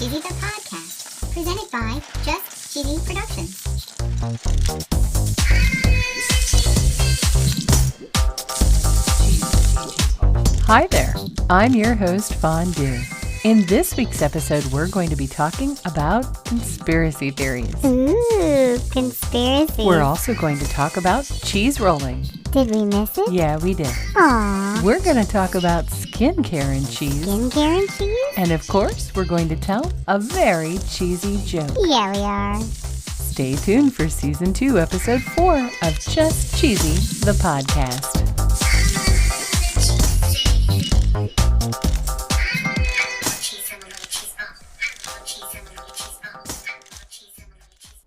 Cheesy the Podcast, presented by Just Cheesy Productions. Hi there, I'm your host, Fondue. In this week's episode, we're going to be talking about conspiracy theories. Ooh, conspiracy. We're also going to talk about cheese rolling. Did we miss it? Yeah, we did. Aww. We're going to talk about skincare and cheese. Skincare and cheese? And of course, we're going to tell a very cheesy joke. Yeah, we are. Stay tuned for Season 2, Episode 4 of Just Cheesy, the podcast.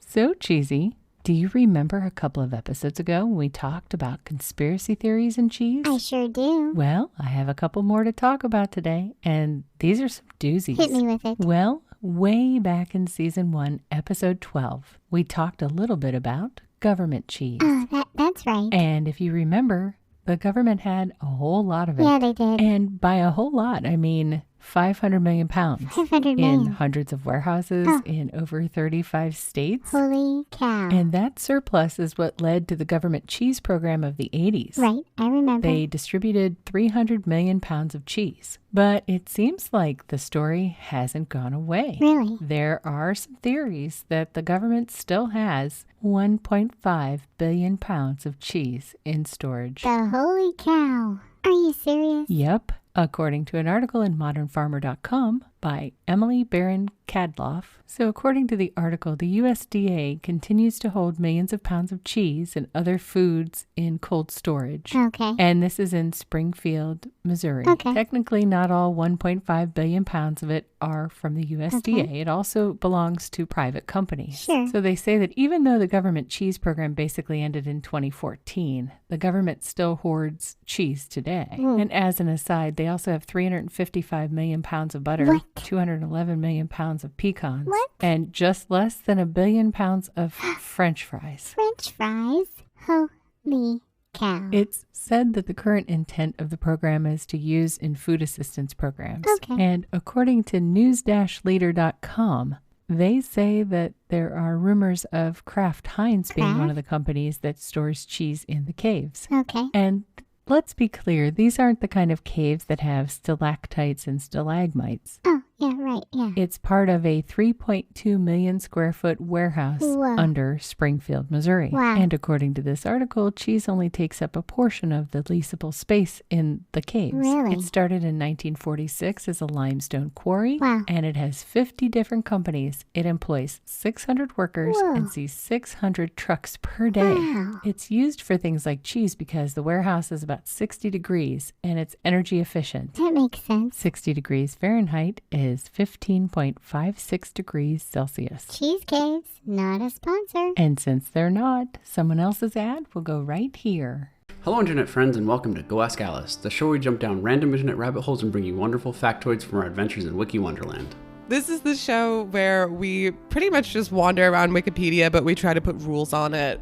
So cheesy. Do you remember a couple of episodes ago when we talked about conspiracy theories and cheese? I sure do. Well, I have a couple more to talk about today, and these are some doozies. Hit me with it. Well, way back in Season 1, Episode 12, we talked a little bit about government cheese. Oh, that's right. And if you remember, the government had a whole lot of it. Yeah, they did. And by a whole lot, I mean 500 million pounds 500 in million. hundreds of warehouses in over 35 states. Holy cow. And that surplus is what led to the government cheese program of the 80s. Right, I remember. They distributed 300 million pounds of cheese. But it seems like the story hasn't gone away. Really? There are some theories that the government still has 1.5 billion pounds of cheese in storage. The holy cow. Are you serious? Yep. According to an article in modernfarmer.com by Emily Barron Kadloff. So according to the article, the USDA continues to hold millions of pounds of cheese and other foods in cold storage. Okay. And this is in Springfield, Missouri. Okay. Technically, not all 1.5 billion pounds of it are from the USDA. Okay. It also belongs to private companies. Sure. So they say that even though the government cheese program basically ended in 2014, the government still hoards cheese today. And as an aside, they also have 355 million pounds of butter, What? 211 million pounds of pecans, What? and just less than 1 billion pounds of French fries. French fries? Holy cow. It's said that the current intent of the program is to use in food assistance programs. Okay. And according to news-leader.com, they say that there are rumors of Kraft Heinz being one of the companies that stores cheese in the caves. Okay. And let's be clear, these aren't the kind of caves that have stalactites and stalagmites. Oh, yeah, right, yeah. It's part of a 3.2 million square foot warehouse Whoa. under Springfield, Missouri. Wow. And according to this article, cheese only takes up a portion of the leasable space in the caves. Really? It started in 1946 as a limestone quarry. Wow. And it has 50 different companies. It employs 600 workers Whoa. and sees 600 trucks per day. Wow. It's used for things like cheese because the warehouse is about 60 degrees and it's energy efficient. That makes sense. 60 degrees Fahrenheit is 15.56 degrees Celsius. Cheese caves, not a sponsor. And since they're not, someone else's ad will go right here. Hello internet friends and welcome to Go Ask Alice, the show where we jump down random internet rabbit holes and bring you wonderful factoids from our adventures in Wiki Wonderland. This is the show where we pretty much just wander around Wikipedia, but we try to put rules on it.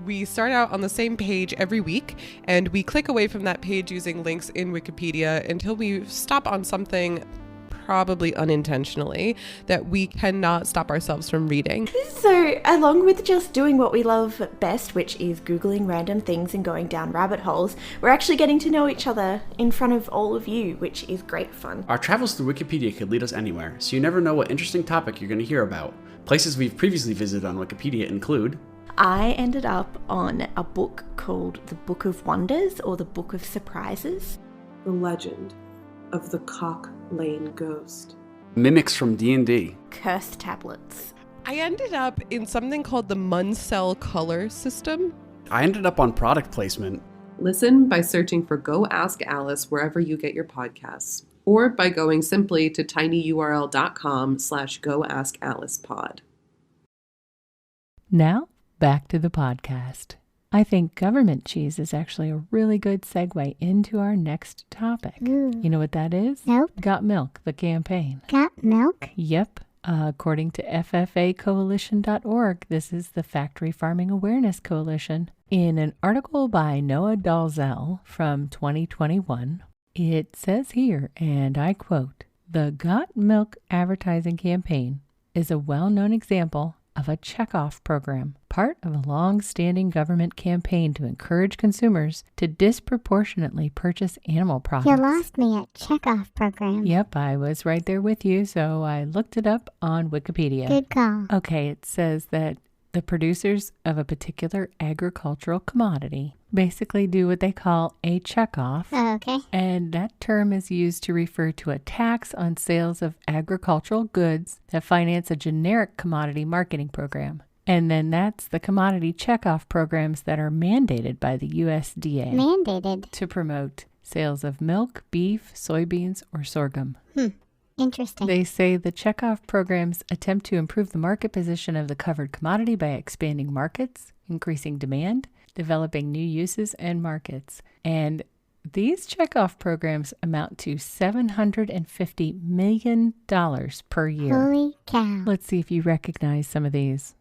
We start out on the same page every week, and we click away from that page using links in Wikipedia until we stop on something, probably unintentionally, that we cannot stop ourselves from reading. So, along with just doing what we love best, which is Googling random things and going down rabbit holes, we're actually getting to know each other in front of all of you, which is great fun. Our travels through Wikipedia could lead us anywhere, so you never know what interesting topic you're going to hear about. Places we've previously visited on Wikipedia include... I ended up on a book called The Book of Wonders, or The Book of Surprises. The legend of the Cock Lane Ghost. Mimics from D&D. Curse tablets. I ended up in something called the Munsell color system. I ended up on product placement. Listen by searching for Go Ask Alice wherever you get your podcasts, or by going simply to tinyurl.com/goaskalicepod. Now, back to the podcast. I think government cheese is actually a really good segue into our next topic. Ooh. You know what that is? Nope. Got Milk, the campaign. Got milk? Yep. According to FFAcoalition.org, this is the Factory Farming Awareness Coalition. In an article by Noah Dalzell from 2021, it says here, and I quote, The Got Milk advertising campaign is a well-known example of a checkoff program, part of a long-standing government campaign to encourage consumers to disproportionately purchase animal products. You lost me at checkoff program. Yep, I was right there with you, so I looked it up on Wikipedia. Good call. Okay, it says that the producers of a particular agricultural commodity basically do what they call a checkoff. Okay. And that term is used to refer to a tax on sales of agricultural goods that finance a generic commodity marketing program. And then that's the commodity checkoff programs that are mandated by the USDA Mandated. to promote sales of milk, beef, soybeans, or sorghum. Interesting. They say the checkoff programs attempt to improve the market position of the covered commodity by expanding markets, increasing demand, developing new uses and markets. And these checkoff programs amount to $750 million per year. Holy cow. Let's see if you recognize some of these.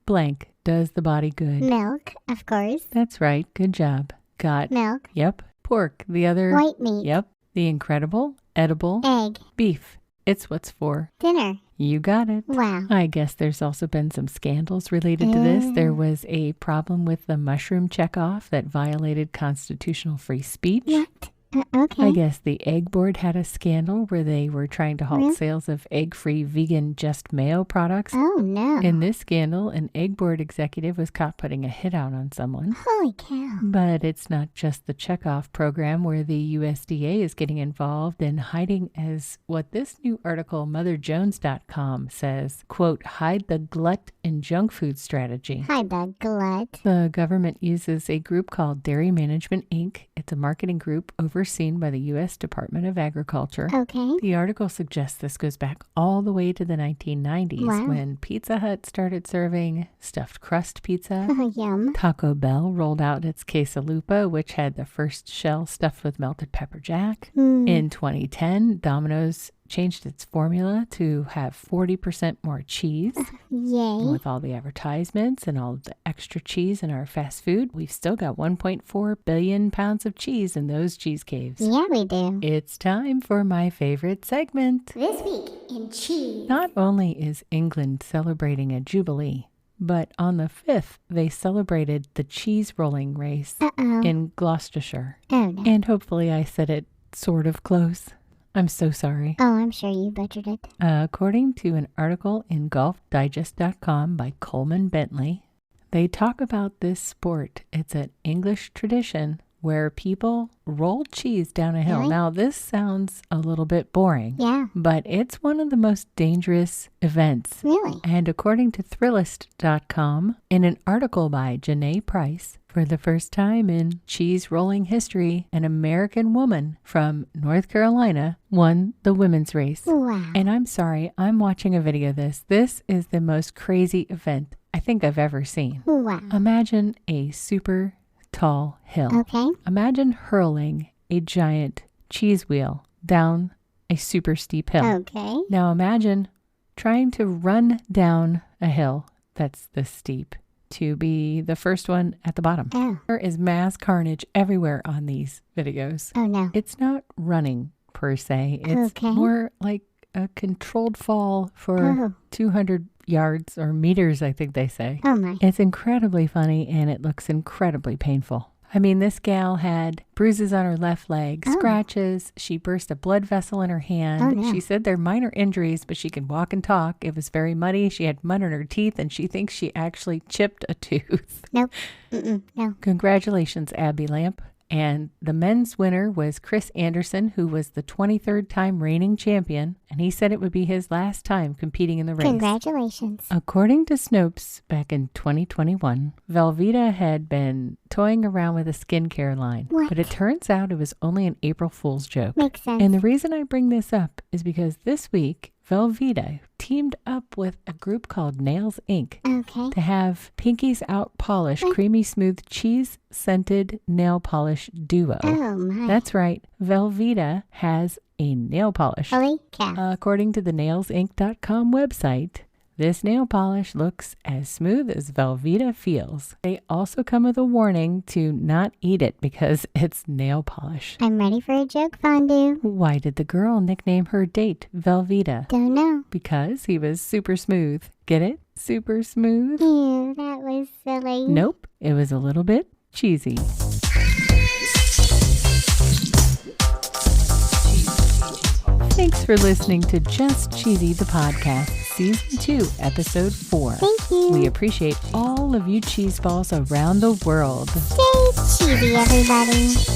Blank does the body good. Milk, of course. That's right. Good job. Got. Milk. Yep. Pork. The other. White meat. Yep. The incredible. Edible. Egg. Beef. It's what's for. Dinner. You got it. Wow. I guess there's also been some scandals related to this. There was a problem with the mushroom checkoff that violated constitutional free speech. What? Okay. I guess the Egg Board had a scandal where they were trying to halt Really? sales of egg-free vegan Just Mayo products. Oh, no. In this scandal, an Egg Board executive was caught putting a hit out on someone. Holy cow. But it's not just the checkoff program where the USDA is getting involved and hiding as what this new article, MotherJones.com, says, quote, hide the glut in junk food strategy. Hide the glut. The government uses a group called Dairy Management, Inc. It's a marketing group overseen by the U.S. Department of Agriculture. Okay. The article suggests this goes back all the way to the 1990s Wow. when Pizza Hut started serving stuffed crust pizza. Yum. Taco Bell rolled out its quesalupa, which had the first shell stuffed with melted pepper jack. In 2010, Domino's changed its formula to have 40% more cheese. Yay. With all the advertisements and all the extra cheese in our fast food, we've still got 1.4 billion pounds of cheese in those cheese caves. Yeah, we do. It's time for my favorite segment. This week in cheese. Not only is England celebrating a jubilee, but on the 5th, they celebrated the cheese rolling race Uh-oh. in Gloucestershire. Oh, no. And hopefully I said it sort of close. I'm so sorry. Oh, I'm sure you butchered it. According to an article in golfdigest.com by Coleman Bentley, they talk about this sport. It's an English tradition where people roll cheese down a hill. Really? Now, this sounds a little bit boring, Yeah. but it's one of the most dangerous events. Really? And according to Thrillist.com, in an article by Janae Price, for the first time in cheese rolling history, an American woman from North Carolina won the women's race. Wow. And I'm sorry, I'm watching a video of this. This is the most crazy event I think I've ever seen. Wow. Imagine a super tall hill. Okay. Imagine hurling a giant cheese wheel down a super steep hill. Okay. Now imagine trying to run down a hill that's this steep to be the first one at the bottom. Oh. There is mass carnage everywhere on these videos. Oh, no. It's not running per se. It's Okay. more like a controlled fall for Oh. 200 yards or meters, I think they say. Oh, my. It's incredibly funny and it looks incredibly painful. I mean, this gal had bruises on her left leg, Oh. scratches. She burst a blood vessel in her hand. Oh, no. She said they're minor injuries, but she can walk and talk. It was very muddy. She had mud in her teeth, and she thinks she actually chipped a tooth. Nope. Mm-mm. No. Congratulations, Abby Lamp. And the men's winner was Chris Anderson, who was the 23rd time reigning champion, and he said it would be his last time competing in the race. Congratulations. According to Snopes, back in 2021, Velveeta had been toying around with a skincare line. What? But it turns out it was only an April Fool's joke. Makes sense. And the reason I bring this up is because this week, Velveeta teamed up with a group called Nails Inc. Okay. to have Pinky's Out Polish Creamy Smooth Cheese Scented Nail Polish Duo. Oh, my. That's right, Velveeta has a nail polish. Holy cow. According to the nailsinc.com website, This nail polish looks as smooth as Velveeta feels. They also come with a warning to not eat it because it's nail polish. I'm ready for a joke, Fondue. Why did the girl nickname her date Velveeta? Don't know. Because he was super smooth. Get it? Super smooth? Ew, that was silly. Nope, it was a little bit cheesy. Thanks for listening to Just Cheesy the Podcast, Season 2, Episode 4. Thank you. We appreciate all of you cheese balls around the world. Stay cheesy, everybody.